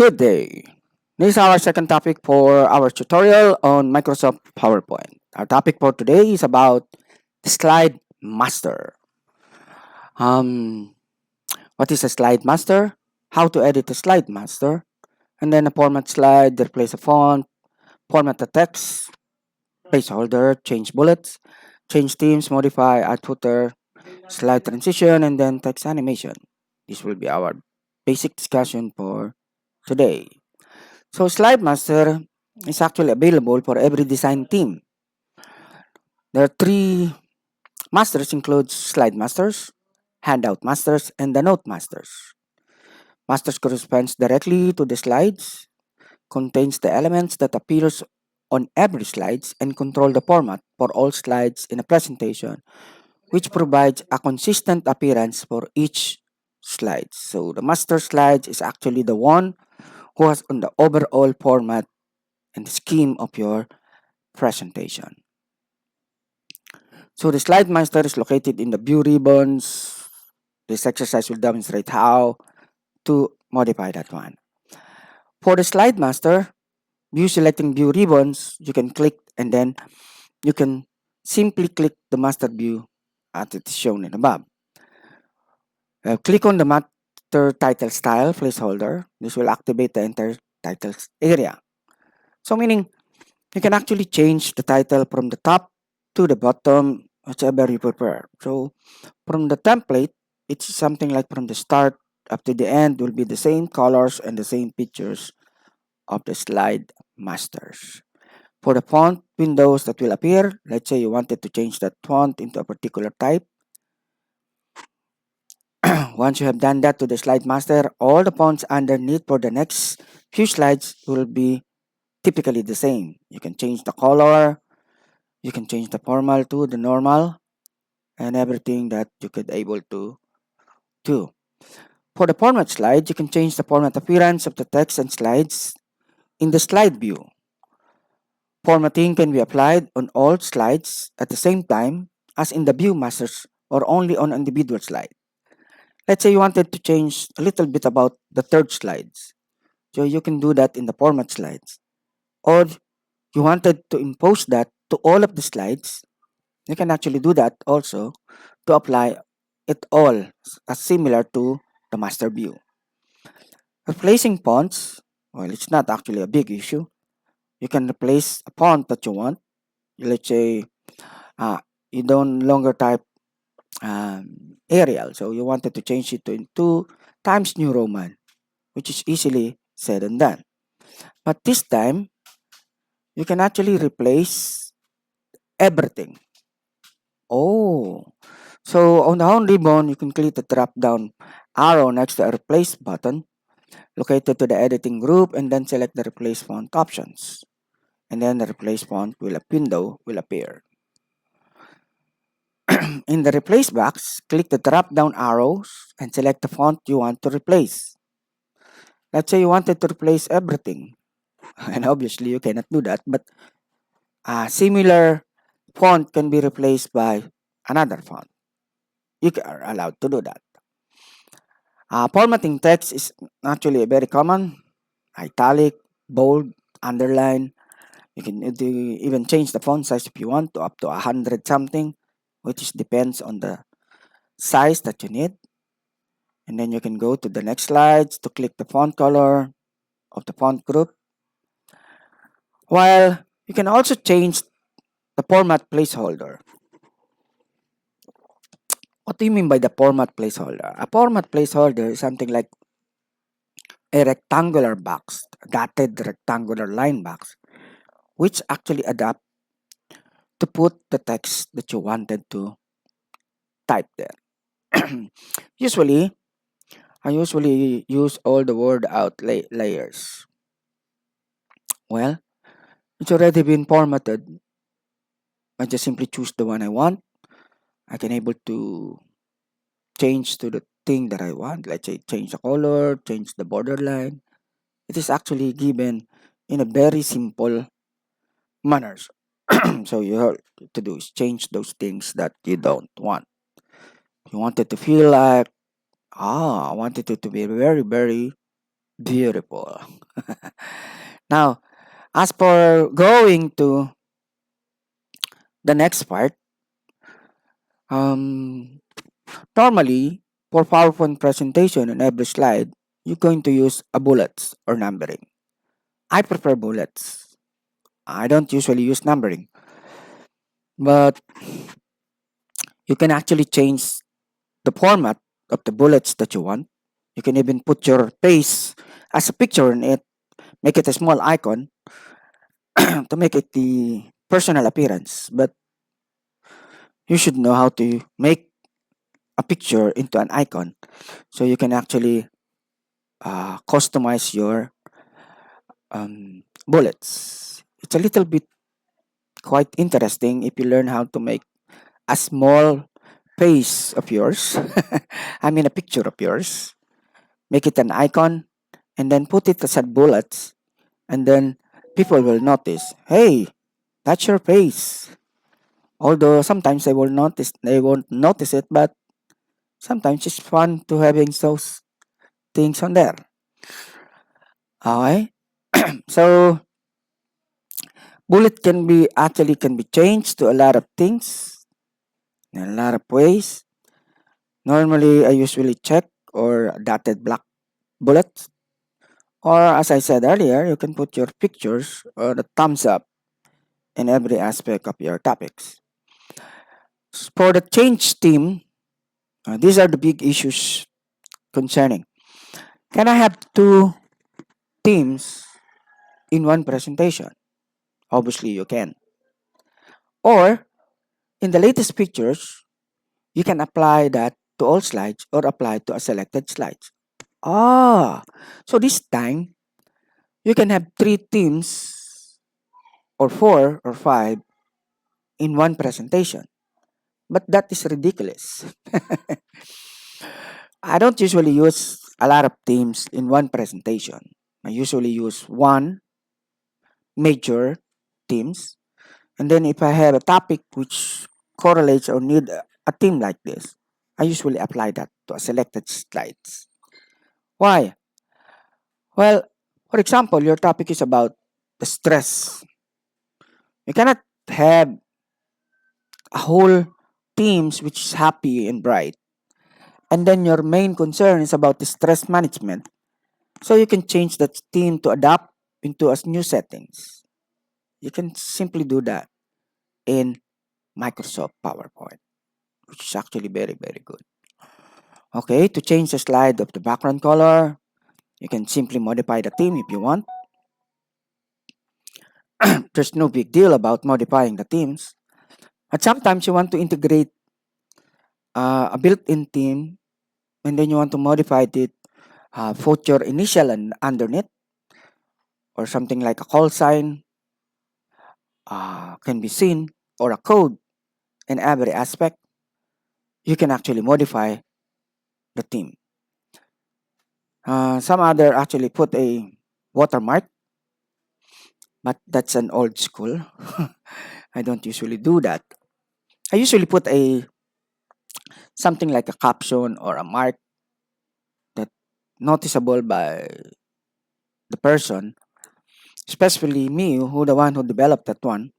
Good day. This is our second topic for our tutorial on Microsoft PowerPoint. Our topic for today is about Slide Master. Um, what is a Slide Master? How to edit a Slide Master? And then a format slide, replace a font, format the text, placeholder, change bullets, change themes, modify, add footer, slide transition, and then text animation. This will be our basic discussion for today. So Slide Master is actually available for every design team. There are three masters include Slide Masters, Handout Masters, and the Note Masters. Masters corresponds directly to the slides, contains the elements that appears on every slides and control the format for all slides in a presentation, which provides a consistent appearance for each slide. So the master slides is actually the one who has on the overall format and the scheme of your presentation. So the slide master is located in the view ribbons. This exercise will demonstrate how to modify that one. For the slide master, view selecting view ribbons, you can click and then you can simply click the master view as it is shown in above. Click on the master title style placeholder. This will activate the entire titles area. So meaning you can actually change the title from the top to the bottom, whichever you prefer. So from the template, it's something like from the start up to the end will be the same colors and the same pictures of the slide masters. For the font windows that will appear, let's say you wanted to change that font into a particular type. Once you have done that to the slide master, all the fonts underneath for the next few slides will be typically the same. You can change the color, you can change the formal to the normal, and everything that you could able to do. For the format slide, you can change the format appearance of the text and slides in the slide view. Formatting can be applied on all slides at the same time as in the view masters or only on individual slide. Let's say you wanted to change a little bit about the third slides. So you can do that in the format slides. Or you wanted to impose that to all of the slides, you can actually do that also to apply it all as similar to the master view. Replacing fonts, well, it's not actually a big issue. You can replace a font that you want. Let's say uh, you don't longer type Arial, so you wanted to change it to into Times New Roman, which is easily said and done. But this time, you can actually replace everything. Oh, so on the home ribbon, you can click the drop down arrow next to a replace button located to the editing group and then select the replace font options. And then the replace font window will appear. In the replace box, click the drop down arrows and select the font you want to replace. Let's say you wanted to replace everything. And obviously you cannot do that, but a similar font can be replaced by another font. You are allowed to do that. Formatting text is actually very common. Italic, bold, underline. You can even change the font size if you want to up to 100 something, which is depends on the size that you need. And then you can go to the next slides to click the font color of the font group. While you can also change the format placeholder. What do you mean by the format placeholder? A format placeholder is something like a rectangular box, a dotted rectangular line box, which actually adapt to put the text that you wanted to type there. usually, I usually use all the word out layers. Well, it's already been formatted. I just simply choose the one I want. I can able to change to the thing that I want. Let's say change the color, change the borderline. It is actually given in a very simple manners. So you have to do is change those things that you don't want. You want it to feel like I wanted it to be very, very Beautiful. Now, as for going to the next part, um, normally for PowerPoint presentation in every slide, you're going to use a bullets or numbering. I prefer bullets. I don't usually use numbering, but you can actually change the format of the bullets that you want. You can even put your face as a picture in it, make it a small icon to make it the personal appearance. But you should know how to make a picture into an icon so you can actually customize your bullets. It's a little bit quite interesting if you learn how to make a small face of yours. I mean, a picture of yours. Make it an icon and then put it as a bullets, and then people will notice, hey, that's your face. Although sometimes they won't notice it, but sometimes it's fun to having those things on there. Okay. So bullet can be changed to a lot of things in a lot of ways. Normally I usually check or dotted black bullets. Or as I said earlier, you can put your pictures or the thumbs up in every aspect of your topics. For the change theme, these are the big issues concerning. Can I have two themes in one presentation? Obviously, you can. Or in the latest pictures, you can apply that to all slides or apply to a selected slides. Ah, so this time you can have three themes or four or five in one presentation. But that is ridiculous. I don't usually use a lot of themes in one presentation. I usually use one major themes, and then if I have a topic which correlates or need a theme like this, I usually apply that to a selected slides. Why? Well, for example, your topic is about the stress. You cannot have a whole themes which is happy and bright, and then your main concern is about the stress management. So you can change that theme to adapt into a new settings. You can simply do that in Microsoft PowerPoint, which is actually very, very good. Okay, to change the slide of the background color, you can simply modify the theme if you want. There's no big deal about modifying the themes. But sometimes you want to integrate a built-in theme and then you want to modify it, put your initial and underneath or something like a call sign can be seen or a code in every aspect. You can actually modify the theme. Some other actually put a watermark, but that's an old school. I don't usually do that. I usually put a something like a caption or a mark that noticeable by the person, especially me who the one who developed that one.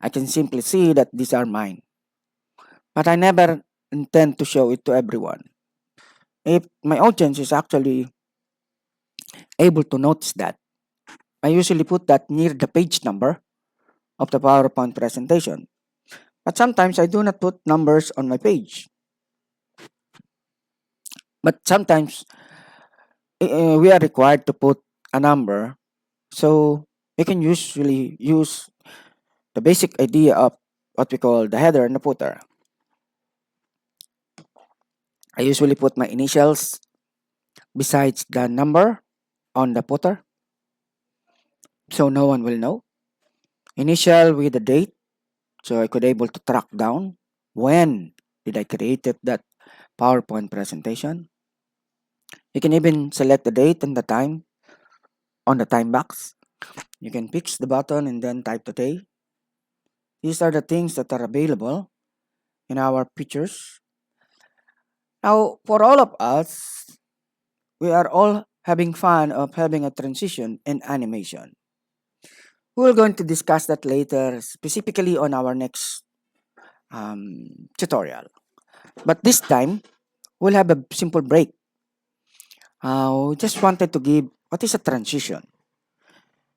I can simply see that these are mine, but I never intend to show it to everyone. If my audience is actually able to notice that, I usually put that near the page number of the PowerPoint presentation. But sometimes I do not put numbers on my page. But sometimes we are required to put a number. So you can usually use the basic idea of what we call the header and the footer. I usually put my initials besides the number on the footer so no one will know. Initial with the date so I could able to track down when did I created that PowerPoint presentation. You can even select the date and the time on the time box. You can fix the button and then type the day. These are the things that are available in our pictures. Now, for all of us, we are all having fun of having a transition in animation. We're going to discuss that later, specifically on our next tutorial. But this time, we'll have a simple break. We just wanted to give what is a transition.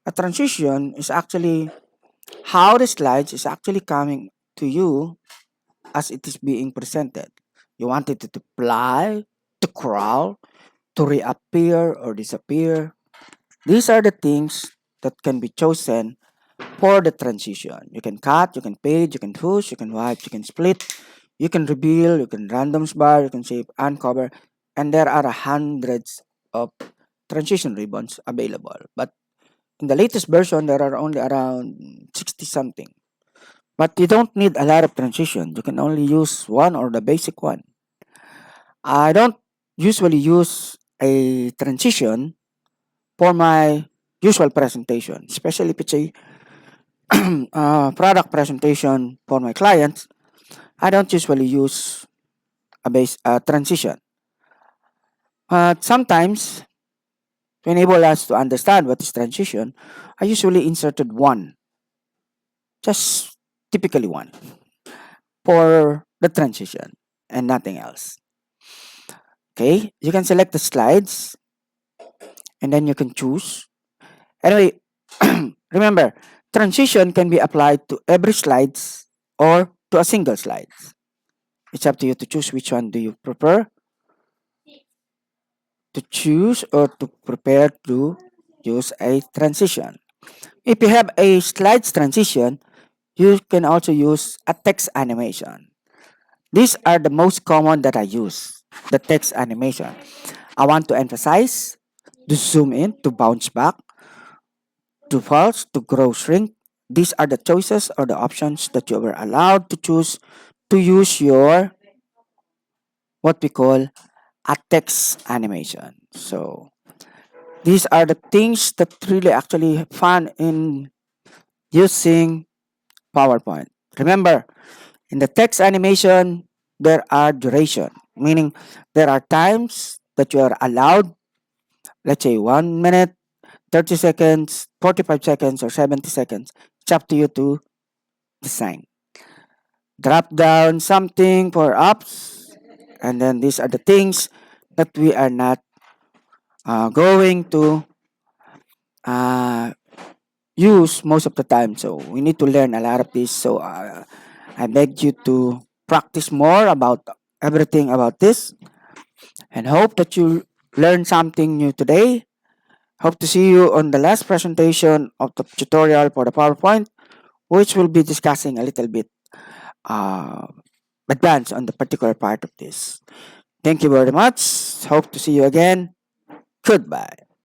A transition is actually how the slides is actually coming to you as it is being presented. You wanted it to fly, to crawl, to reappear or disappear. These are the things that can be chosen for the transition. You can cut, you can paste, you can push, you can wipe, you can split, you can reveal, you can randoms bar, you can save, uncover, and there are hundreds of transition ribbons available. But in the latest version, there are only around 60 something. But you don't need a lot of transition. You can only use one or the basic one. I don't usually use a transition for my usual presentation, especially if it's a product presentation for my clients. I don't usually use a base transition. Sometimes, to enable us to understand what is transition, I usually inserted one, just typically one, for the transition and nothing else. Okay, you can select the slides and then you can choose. Anyway, remember, transition can be applied to every slides or to a single slide. It's up to you to choose which one do you prefer to choose or to prepare to use a transition. If you have a slides transition, you can also use a text animation. These are the most common that I use, the text animation. I want to emphasize, to zoom in, to bounce back, to pulse, to grow, shrink. These are the choices or the options that you were allowed to choose to use your what we call a text animation. So these are the things that really actually fun in using PowerPoint. Remember, in the text animation, there are duration, meaning there are times that you are allowed, let's say 1 minute, 30 seconds, 45 seconds, or 70 seconds. It's up to you to design. Drop down something for apps, and then these are the things that we are not going to uh, use most of the time. So we need to learn a lot of this. So I beg you to practice more about everything about this and hope that you learn something new today. Hope to see you on the last presentation of the tutorial for the PowerPoint, which will be discussing a little bit uh, advanced on the particular part of this. Thank you very much. Hope to see you again. Goodbye.